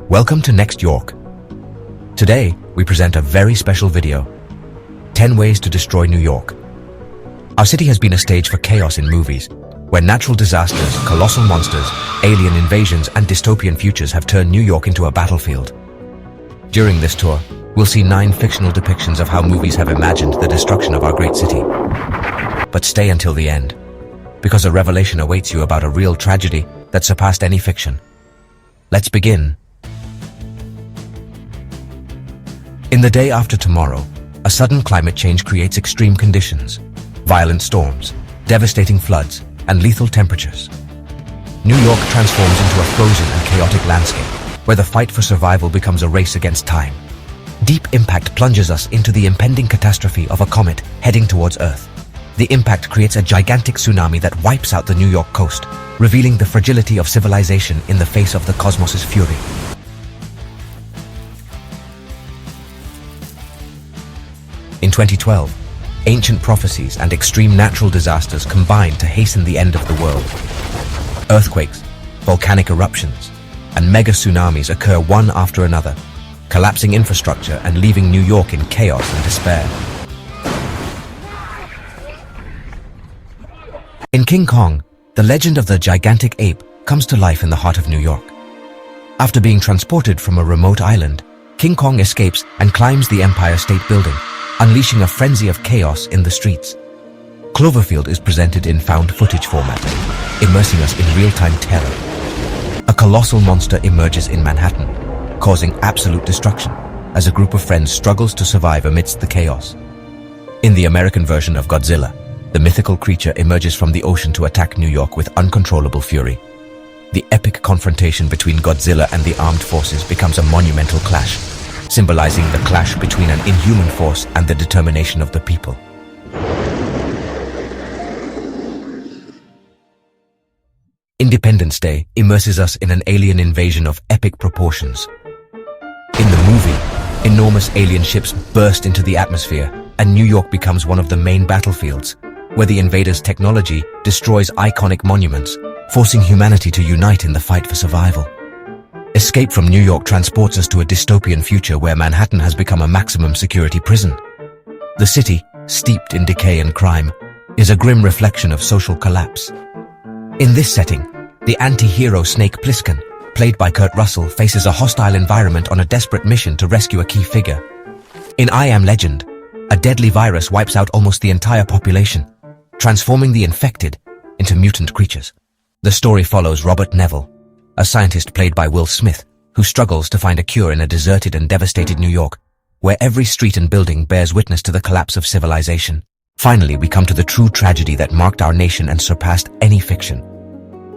Welcome to NextYork. Today, we present a very special video. 10 Ways to Destroy New York. Our city has been a stage for chaos in movies, where natural disasters, colossal monsters, alien invasions, and dystopian futures have turned New York into a battlefield. During this tour, we'll see 9 fictional depictions of how movies have imagined the destruction of our great city. But stay until the end, because a revelation awaits you about a real tragedy that surpassed any fiction. Let's begin. In the day after tomorrow, a sudden climate change creates extreme conditions, violent storms, devastating floods, and lethal temperatures. New York transforms into a frozen and chaotic landscape, where the fight for survival becomes a race against time. Deep impact plunges us into the impending catastrophe of a comet heading towards Earth. The impact creates a gigantic tsunami that wipes out the New York coast, revealing the fragility of civilization in the face of the cosmos's fury. In 2012, ancient prophecies and extreme natural disasters combined to hasten the end of the world. Earthquakes, volcanic eruptions, and mega-tsunamis occur one after another, collapsing infrastructure and leaving New York in chaos and despair. In King Kong, the legend of the gigantic ape comes to life in the heart of New York. After being transported from a remote island, King Kong escapes and climbs the Empire State Building, unleashing a frenzy of chaos in the streets. Cloverfield is presented in found footage format, immersing us in real-time terror. A colossal monster emerges in Manhattan, causing absolute destruction as a group of friends struggles to survive amidst the chaos. In the American version of Godzilla, the mythical creature emerges from the ocean to attack New York with uncontrollable fury. The epic confrontation between Godzilla and the armed forces becomes a monumental clash, symbolizing the clash between an inhuman force and the determination of the people. Independence Day immerses us in an alien invasion of epic proportions. In the movie, enormous alien ships burst into the atmosphere, and New York becomes one of the main battlefields, where the invaders' technology destroys iconic monuments, forcing humanity to unite in the fight for survival. Escape from New York transports us to a dystopian future where Manhattan has become a maximum security prison. The city, steeped in decay and crime, is a grim reflection of social collapse. In this setting, the anti-hero Snake Plissken, played by Kurt Russell, faces a hostile environment on a desperate mission to rescue a key figure. In I Am Legend, a deadly virus wipes out almost the entire population, transforming the infected into mutant creatures. The story follows Robert Neville, a scientist played by Will Smith, who struggles to find a cure in a deserted and devastated New York, where every street and building bears witness to the collapse of civilization. Finally, we come to the true tragedy that marked our nation and surpassed any fiction.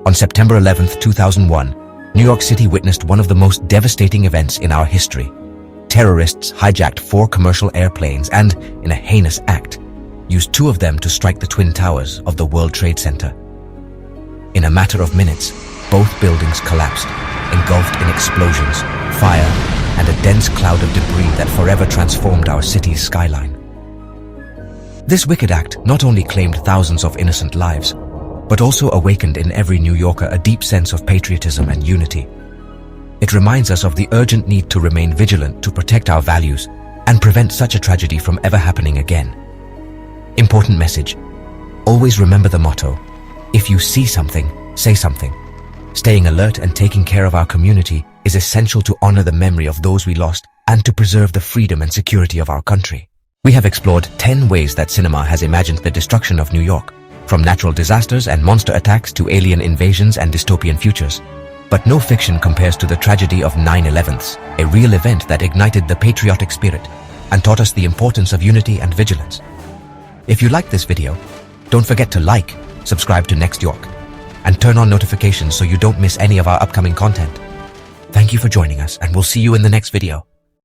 On September 11, 2001, New York City witnessed one of the most devastating events in our history. Terrorists hijacked 4 commercial airplanes and, in a heinous act, used 2 of them to strike the Twin Towers of the World Trade Center. In a matter of minutes, both buildings collapsed, engulfed in explosions, fire, and a dense cloud of debris that forever transformed our city's skyline. This wicked act not only claimed thousands of innocent lives, but also awakened in every New Yorker a deep sense of patriotism and unity. It reminds us of the urgent need to remain vigilant to protect our values and prevent such a tragedy from ever happening again. Important message: always remember the motto, if you see something, say something. Staying alert and taking care of our community is essential to honor the memory of those we lost and to preserve the freedom and security of our country. We have explored 10 ways that cinema has imagined the destruction of New York, from natural disasters and monster attacks to alien invasions and dystopian futures. But no fiction compares to the tragedy of 9/11, a real event that ignited the patriotic spirit and taught us the importance of unity and vigilance. If you liked this video, don't forget to like, subscribe to NextYork, and turn on notifications so you don't miss any of our upcoming content. Thank you for joining us, and we'll see you in the next video.